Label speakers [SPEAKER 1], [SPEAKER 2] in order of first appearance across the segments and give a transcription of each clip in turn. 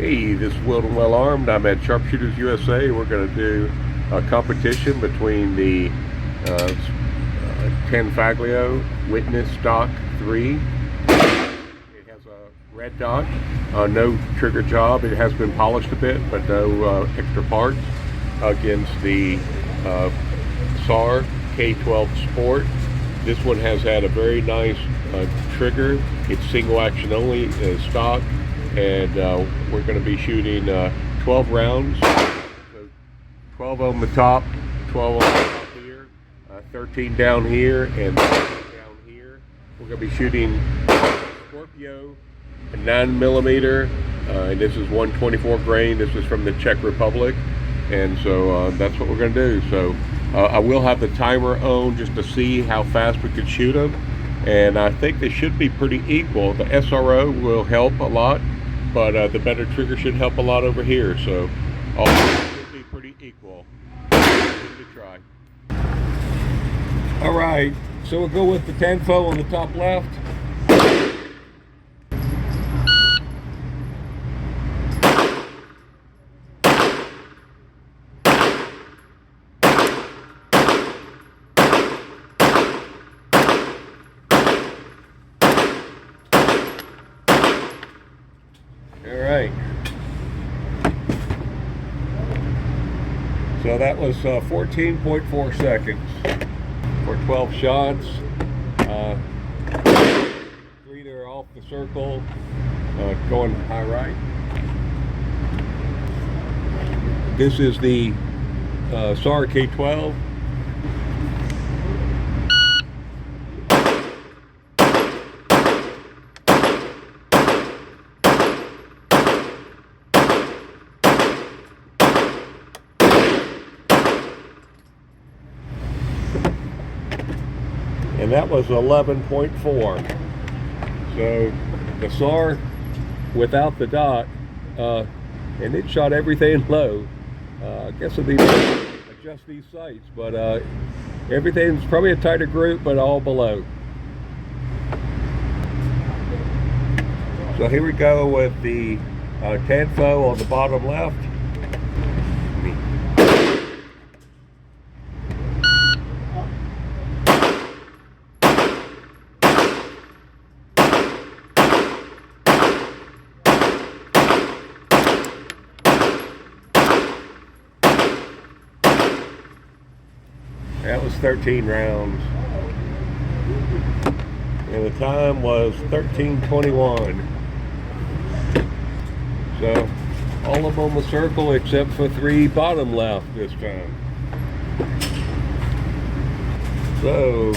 [SPEAKER 1] Hey, this is Wilton Well Armed. I'm at Sharpshooters USA. We're going to do a competition between the Tanfoglio Witness Stock 3. It has a red dot, no trigger job. It has been polished a bit, but no extra parts, against the SAR K12 Sport. This one has had a very nice trigger. It's single action only, stock. And we're going to be shooting 12 rounds, so 12 on the top, 12 on the top here, 13 down here, and 13 down here. We're going to be shooting Scorpio, a 9mm, and this is 124 grain. This is from the Czech Republic, and so that's what we're going to do. So I will have the timer on just to see how fast we can shoot them, and I think they should be pretty equal. The SRO will help a lot, but the better trigger should help a lot over here, so all should be pretty equal. Give it a try. All right, so we'll go with the Tanfo on the top left. Alright, so that was 14.4 seconds for 12 shots. 3 there off the circle, going high right. This is the SAR K12. And that was 11.4. So the SAR without the dot, and it shot everything low. I guess it'll be to adjust these sights, but everything's probably a tighter group, but all below. So here we go with the Tanfo on the bottom left. That was 13 rounds, and the time was 13:21. So all of them on the circle except for 3 bottom left this time. So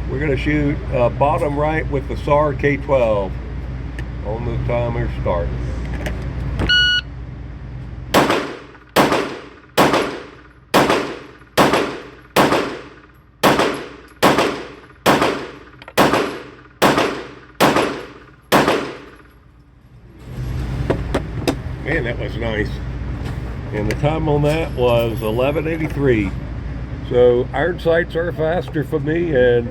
[SPEAKER 1] we're going to shoot bottom right with the SAR K12 on the timer start. Man, that was nice. And the time on that was 11:83. So iron sights are faster for me, and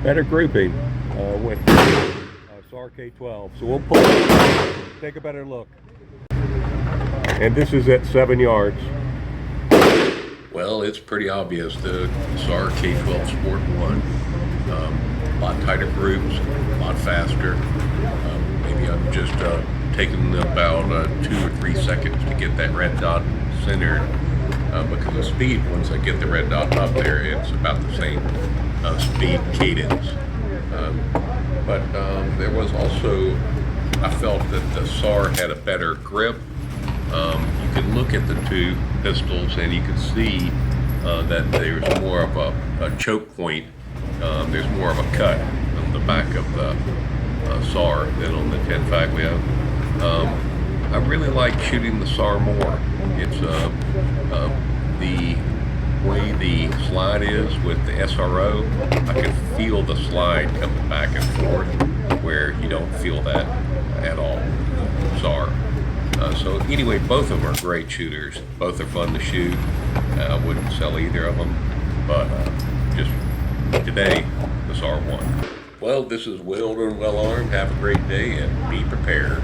[SPEAKER 1] better grouping with SAR K12. So we'll pull it, take a better look. And this is at 7 yards.
[SPEAKER 2] Well, it's pretty obvious the SAR K12 Sport won. A lot tighter groups, a lot faster. Maybe I'm just taking about 2 or 3 seconds to get that red dot centered, because the speed, once I get the red dot up there, it's about the same speed cadence. But there was also, I felt that the SAR had a better grip. You can look at the 2 pistols and you can see that there's more of a choke point. There's more of a cut on the back of the SAR than on the Tanfoglio. I really like shooting the SAR more. It's the way the slide is with the SRO. I can feel the slide coming back and forth, where you don't feel that at all with SAR. So anyway, both of them are great shooters. Both are fun to shoot. I wouldn't sell either of them, but just today, the SAR won. Well, this is Wilton Well Armed. Have a great day and be prepared.